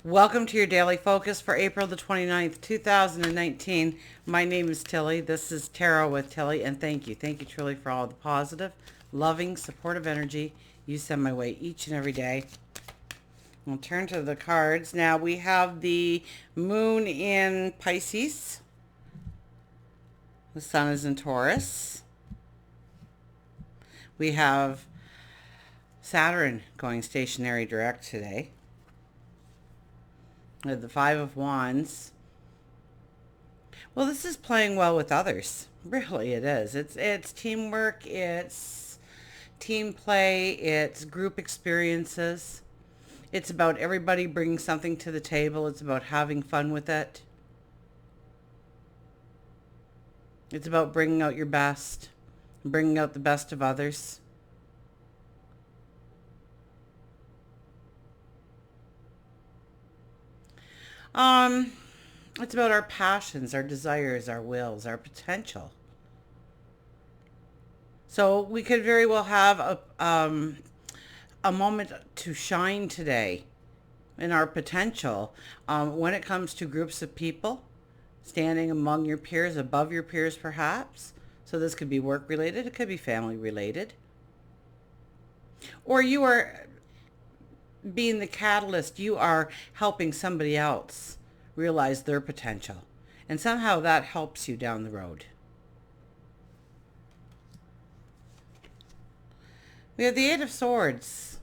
Welcome to your daily focus for April the 29th, 2019. My name is Tilly. This is Tarot with Tilly, and thank you. Thank you truly for all the positive, loving, supportive energy you send my way each and every day. We'll turn to the cards. Now we have the moon in Pisces. The sun is in Taurus. We have Saturn going stationary direct today. We have the Five of Wands. Well, this is playing well with others. Really, it is. It's teamwork. It's team play. It's group experiences. It's about everybody bringing something to the table. It's about having fun with it. It's about bringing out your best, bringing out the best of others. Um, it's about our passions, our desires, our wills, our potential. So we could very well have a moment to shine today in our potential when it comes to groups of people, standing among your peers, above your peers perhaps. So this could be work related, it could be family related. Or you are being the catalyst, you are helping somebody else realize their potential. And somehow that helps you down the road. We have the Eight of Swords.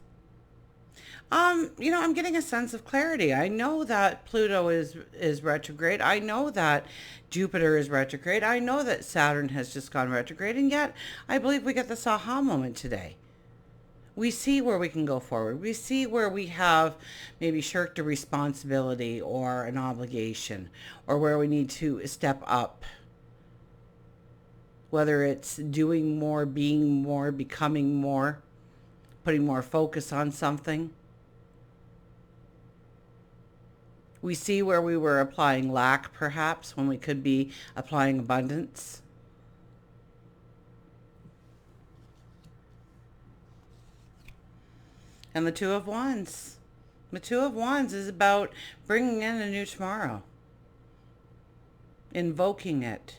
I'm getting a sense of clarity. I know that Pluto is retrograde. I know that Jupiter is retrograde. I know that Saturn has just gone retrograde, and yet I believe we get this aha moment today. We see where we can go forward. We see where we have maybe shirked a responsibility or an obligation, or where we need to step up. Whether it's doing more, being more, becoming more, putting more focus on something. We see where we were applying lack, perhaps, when we could be applying abundance. And the Two of Wands. The Two of Wands is about bringing in a new tomorrow, invoking it,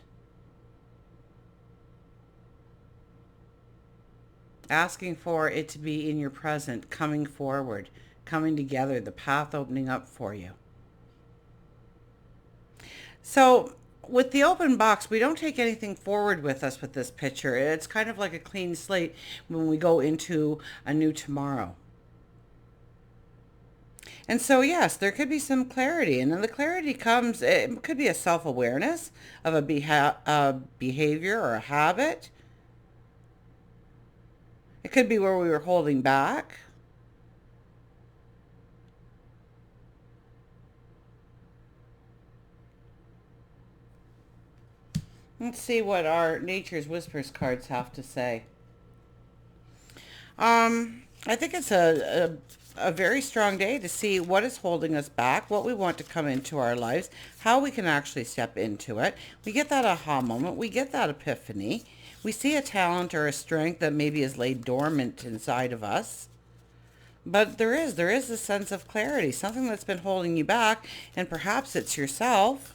asking for it to be in your present, coming forward, coming together, the path opening up for you. So with the open box, we don't take anything forward with us with this picture. It's kind of like a clean slate when we go into a new tomorrow. And so, yes, there could be some clarity. And then the clarity comes, it could be a self-awareness of a behavior or a habit. It could be where we were holding back. Let's see what our Nature's Whispers cards have to say. I think it's a very strong day to see what is holding us back, what we want to come into our lives, how we can actually step into it. We get that aha moment. We get that epiphany. We see a talent or a strength that maybe is laid dormant inside of us. But there is a sense of clarity, something that's been holding you back, and perhaps it's yourself.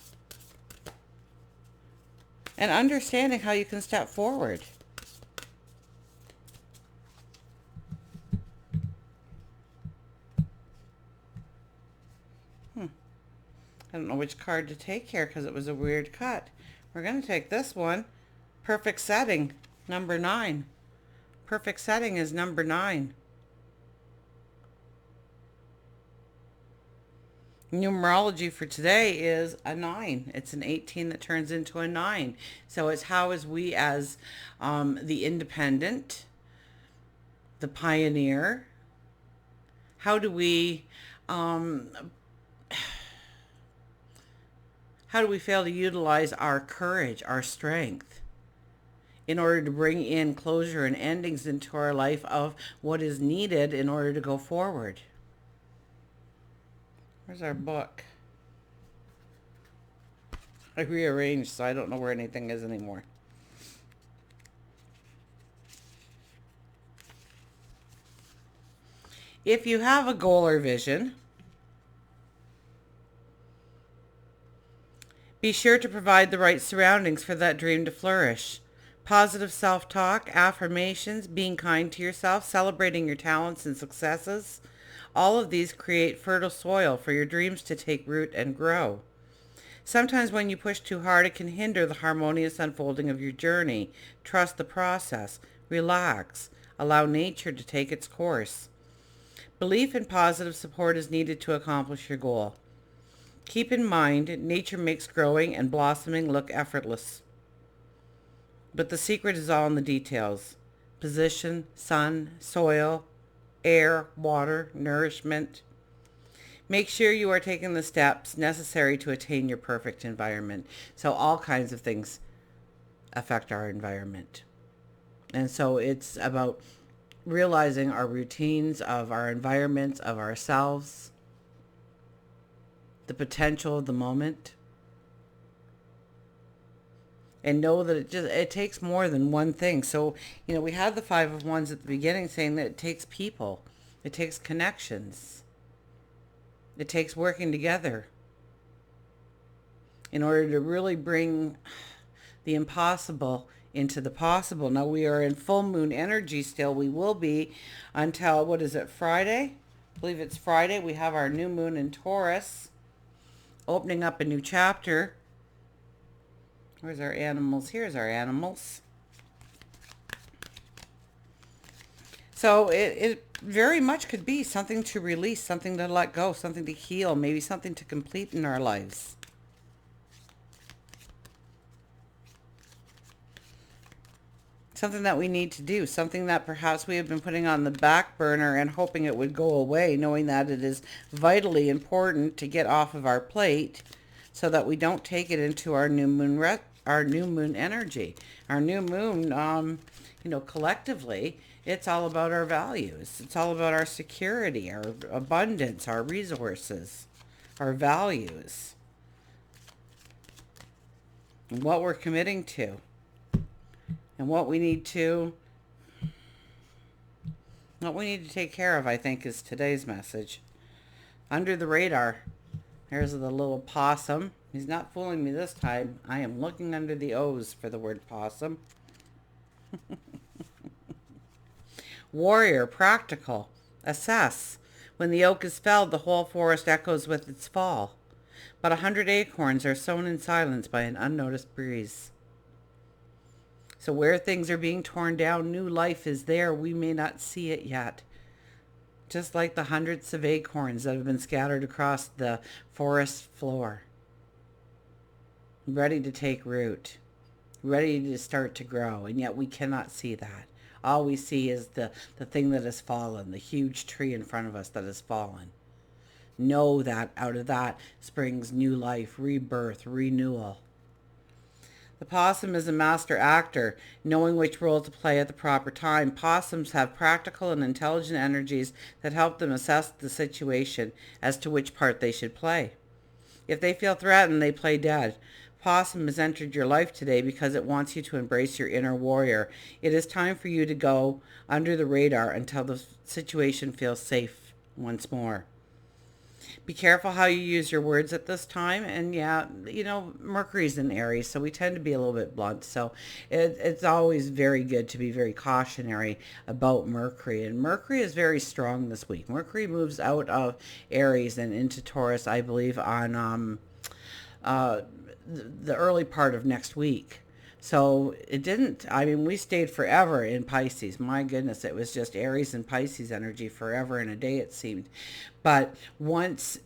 And understanding how you can step forward. I don't know which card to take here because it was a weird cut. We're going to take this one. Perfect setting, number 9. Perfect setting is number 9. Numerology for today is a 9. It's an 18 that turns into a 9. So it's how as we as the independent, the pioneer, how do we fail to utilize our courage, our strength, in order to bring in closure and endings into our life of what is needed in order to go forward? Where's our book? I rearranged, so I don't know where anything is anymore. If you have a goal or vision, Be sure to provide the right surroundings for that dream to flourish. Positive self-talk, affirmations, being kind to yourself, celebrating your talents and successes. All of these create fertile soil for your dreams to take root and grow. Sometimes when you push too hard, it can hinder the harmonious unfolding of your journey. Trust the process. Relax. Allow nature to take its course. Belief and positive support is needed to accomplish your goal. Keep in mind, nature makes growing and blossoming look effortless. But the secret is all in the details. Position, sun, soil, air, water, nourishment. Make sure you are taking the steps necessary to attain your perfect environment. So all kinds of things affect our environment. And so it's about realizing our routines of our environments, of ourselves, the potential of the moment. And know that it takes more than one thing. So, we had the Five of Wands at the beginning saying that it takes people. It takes connections. It takes working together in order to really bring the impossible into the possible. Now we are in full moon energy still. We will be until, Friday? I believe it's Friday. We have our new moon in Taurus, opening up a new chapter. Where's our animals? Here's our animals. So it very much could be something to release, something to let go, something to heal, maybe something to complete in our lives. Something that we need to do, something that perhaps we have been putting on the back burner and hoping it would go away, knowing that it is vitally important to get off of our plate so that we don't take it into our new moon energy. Our new moon, collectively, it's all about our values. It's all about our security, our abundance, our resources, our values, and what we're committing to, and what we need to take care of, I think, is today's message. Under the radar. There's the little possum. He's not fooling me this time. I am looking under the O's for the word possum. Warrior, practical, assess. When the oak is felled, the whole forest echoes with its fall. But 100 acorns are sown in silence by an unnoticed breeze. So where things are being torn down, new life is there. We may not see it yet. Just like the hundreds of acorns that have been scattered across the forest floor. Ready to take root. Ready to start to grow. And yet we cannot see that. All we see is the thing that has fallen, the huge tree in front of us that has fallen. Know that out of that springs new life, rebirth, renewal. The possum is a master actor, knowing which role to play at the proper time. Possums have practical and intelligent energies that help them assess the situation as to which part they should play. If they feel threatened, they play dead. Possum has entered your life today because it wants you to embrace your inner warrior. It is time for you to go under the radar until the situation feels safe once more. Be careful how you use your words at this time. And Mercury's in Aries, so we tend to be a little bit blunt. So it's always very good to be very cautionary about Mercury. And Mercury is very strong this week. Mercury moves out of Aries and into Taurus, I believe, on the early part of next week. So we stayed forever in Pisces. My goodness, it was just Aries and Pisces energy forever and a day, it seemed. But once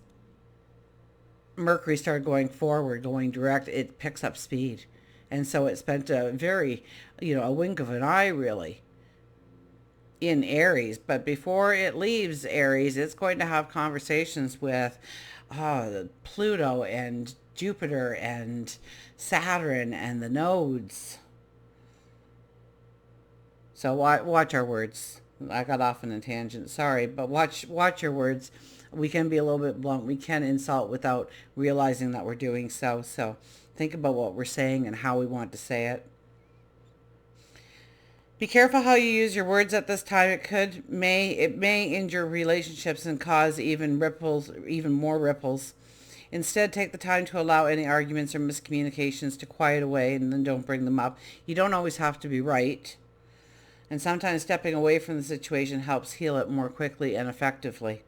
Mercury started going forward, going direct, it picks up speed. And so it spent a very, a wink of an eye, really, in Aries. But before it leaves Aries, it's going to have conversations with Pluto and Jupiter and Saturn and the nodes. So watch our words. I got off on a tangent, sorry, but watch your words. We can be a little bit blunt. We can insult without realizing that we're doing so. So think about what we're saying and how we want to say it. Be careful how you use your words at this time. It may injure relationships and cause even more ripples Instead, take the time to allow any arguments or miscommunications to quiet away, and then don't bring them up. You don't always have to be right. And sometimes stepping away from the situation helps heal it more quickly and effectively.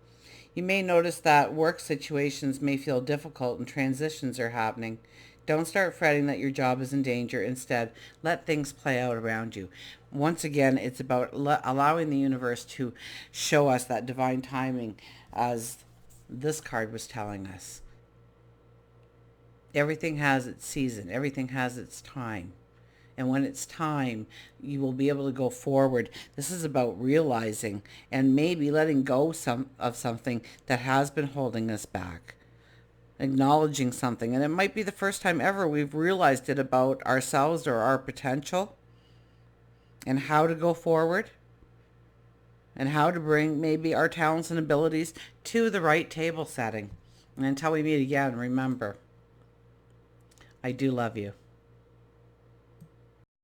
You may notice that work situations may feel difficult and transitions are happening. Don't start fretting that your job is in danger. Instead, let things play out around you. Once again, it's about allowing the universe to show us that divine timing, as this card was telling us. Everything has its season. Everything has its time. And when it's time, you will be able to go forward. This is about realizing and maybe letting go of something that has been holding us back. Acknowledging something. And it might be the first time ever we've realized it about ourselves or our potential, and how to go forward, and how to bring maybe our talents and abilities to the right table setting. And until we meet again, remember, I do love you.